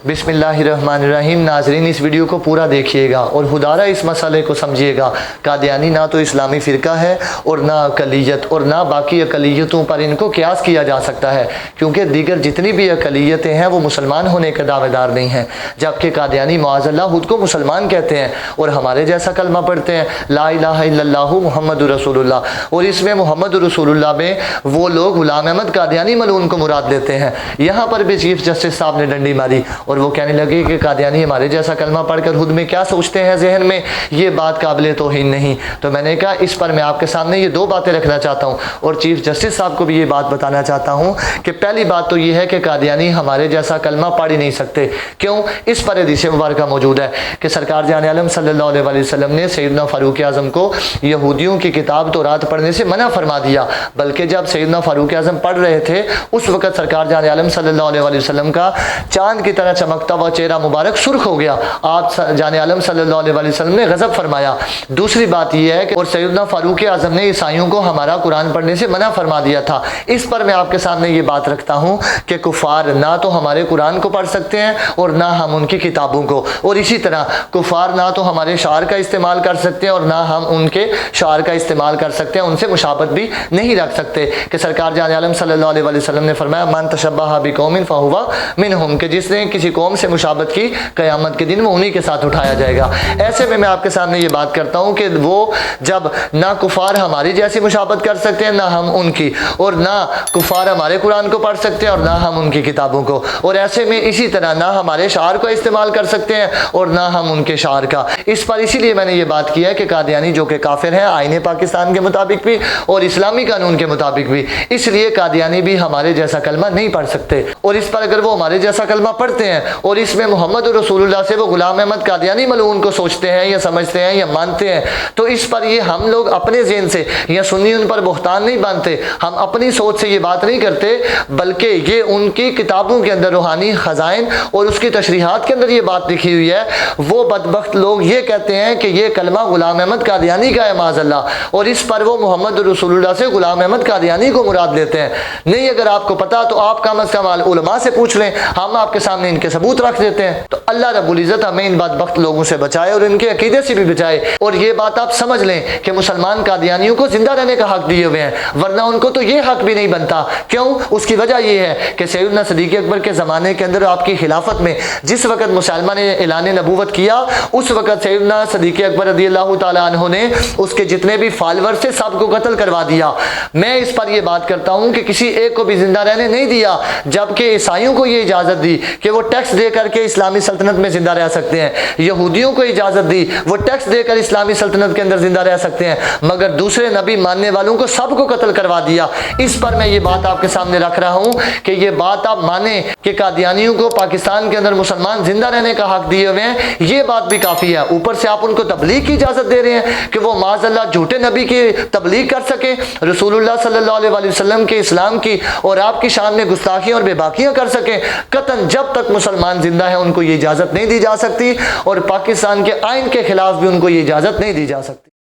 बिस्मिल्लाहिर्रहमानिर्रहीम। नाजरीन, इस वीडियो को पूरा देखिएगा और खुदारा इस मसले को समझिएगा। कादियानी ना तो इस्लामी फ़िरका है और ना अक़लियत, और ना बाकी अक़लियतों पर इनको क़यास किया जा सकता है, क्योंकि दीगर जितनी भी अक़लियतें हैं वो मुसलमान होने के दावेदार नहीं हैं, जबकि कादियानी माअज़ल्लाह खुद को मुसलमान कहते हैं और हमारे जैसा कलमा पढ़ते हैं, ला इलाहा इल्लल्लाहु मुहम्मदुर रसूलुल्लाह। और इसमें मुहम्मदुर रसूलुल्लाह में वो लोग ग़ुलाम अहमद कादियानी मलऊन को मुराद लेते हैं। यहाँ पर भी चीफ जस्टिस साहब ने डंडी मारी और वो कहने लगे कि कादियानी हमारे जैसा कलमा पढ़कर खुद में क्या सोचते हैं जहन में, ये बात काबिल तौहीन नहीं। तो मैंने कहा इस पर मैं आपके सामने ये दो बातें रखना चाहता हूँ और चीफ जस्टिस साहब को भी ये बात बताना चाहता हूँ कि पहली बात तो ये है कि कादियानी हमारे जैसा कलमा पढ़ ही नहीं सकते। क्यों? इस पर हदीस मुबारक मौजूद है कि सरकार जाने आलम सल्लल्लाहु अलैहि वसल्लम ने सैयदना फारूक आज़म को यहूदियों की किताब तौरात पढ़ने से मना फरमा दिया, बल्कि जब सैयदना फारूक आज़म पढ़ रहे थे उस वक़्त सरकार जाने आलम सल्लल्लाहु अलैहि वसल्लम का चांद की तरह चमकता हुआ चेहरा मुबारक सुर्ख हो गया। आप जाने आलम सल्लल्लाहु अलैहि वसल्लम ने गज़ब फरमाया। दूसरी बात यह है कि और सैयदना फारूक आज़म ने ईसाइयों को हमारा कुरान पढ़ने से मना फरमा दिया था। इस पर मैं आपके सामने ये बात रखता हूँ कि कुफ़ार ना तो हमारे कुरान को पढ़ सकते हैं और ना हम उनकी किताबों को, और इसी तरह कुफ़ार ना तो हमारे शार का इस्तेमाल कर सकते हैं और ना हम उनके शार का इस्तेमाल कर सकते हैं, उनसे मुशाबत भी नहीं रख सकते। कि सरकार जाने आलम सल्लल्लाहु अलैहि वसल्लम ने फरमाया, मन तशब्बह बिकौमिन फहुवा मिनहुम, कि जिसने किसी कौम से मुशाबत की क़यामत के दिन वो उन्हीं के साथ उठाया जाएगा। ऐसे में मैं आपके सामने ये बात करता हूँ कि वो जब ना कुफ़ार हमारी जैसी मुशाबत कर सकते हैं ना हम उनकी, और ना कुफ़ार हमारे कुरान को पढ़ सकते हैं और ना हम उनकी किताबों को, और ऐसे में इसी तरह ना हमारे शार को इस्तेमाल कर सकते हैं और ना हम उनके शार का। इस पर इसीलिए मैंने ये बात किया है कि कादियानी जो कि काफिर हैं आईने पाकिस्तान के मुताबिक भी और इस्लामी कानून के मुताबिक भी, इसलिए कादियानी भी हमारे जैसा कलमा नहीं पढ़ सकते। और इस पर अगर वो हमारे जैसा कलमा पढ़ते हैं और इसमें मोहम्मद रसूलुल्लाह से वो ग़ुलाम अहमद कादियानी मलऊन को सोचते हैं या समझते हैं या मानते हैं, तो इस पर ये हम लोग अपने ज़हन से या सुन्नी उन पर बुहतान नहीं बांधते, हम अपनी सोच से ये बात नहीं करते, बल्कि ये उनकी किताबों के अंदर रूहानी ख़ज़ाइन और उसकी तशरीहात के अंदर ये बात लिखी हुई है। वो बदबख्त लोग ये कहते हैं कि ये कलमा ग़ुलाम अहमद कादियानी का है माज़अल्लाह, और इस पर वो मोहम्मद रसूलुल्लाह से ग़ुलाम अहमद कादियानी को मुराद लेते हैं। नहीं, अगर आपको पता तो आप कम अज़ कम उलमा से पूछ लें, हम आपके सामने इनके सबूत रख देते हैं। तो अल्लाह रब्बुल इज़्ज़त हमें इन बदबख्त लोगों से बचाए और इनके अकीदे से भी बचाए। और ये बात आप समझ लें कि मुसलमान कादियानियों को जिंदा रहने का हक दिए हुए हैं, वरना उनको तो ये हक भी नहीं बनता। क्यों? उसकी वजह यह है कि सैयदना सिद्दीक़ अकबर के ज़माने के अंदर आपकी खिलाफत में जिस वक़्त मुसलमान ने ऐलान नबूवत किया, उस वक़्त सैयदना सिद्दीक़ अकबर रज़ियल्लाहु ताला अन्हु ने उसके जितने भी फॉलोअर्स थे सबको कत्ल करवा दिया। मैं इस पर यह बात करता हूँ कि किसी एक को भी जिंदा रहने नहीं दिया, जबकि ईसाइयों को ये इजाज़त दी कि वो टैक्स दे करके इस्लामी सल्तनत में जिंदा रह सकते हैं, यहूदियों को इजाज़त दी वो टैक्स देकर इस्लामी सल्तनत के अंदर जिंदा रह सकते हैं, मगर दूसरे नबी मानने वालों को सबको कत्ल करवा दिया। इस पर मैं ये बात आपके सामने रख रहा हूँ कि ये बात आप माने कि कादियानियों को पाकिस्तान के अंदर मुसलमान जिंदा रहने का हक दिए हुए हैं, ये बात भी काफ़ी है। ऊपर से आप उनको तबलीग की इजाज़त दे रहे हैं कि वो माज़अल्लाह झूठे नबी की तबलीग कर सके, रसूलुल्लाह सल्लल्लाहु अलैहि वसल्लम के इस्लाम की और आपकी शान में गुस्ताखियाँ और बेबाकियाँ कर सकें। कतन जब तक मुसलमान जिंदा है उनको ये इजाज़त नहीं दी जा सकती और पाकिस्तान के आइन के खिलाफ भी उनको ये इजाज़त नहीं दी जा सकती।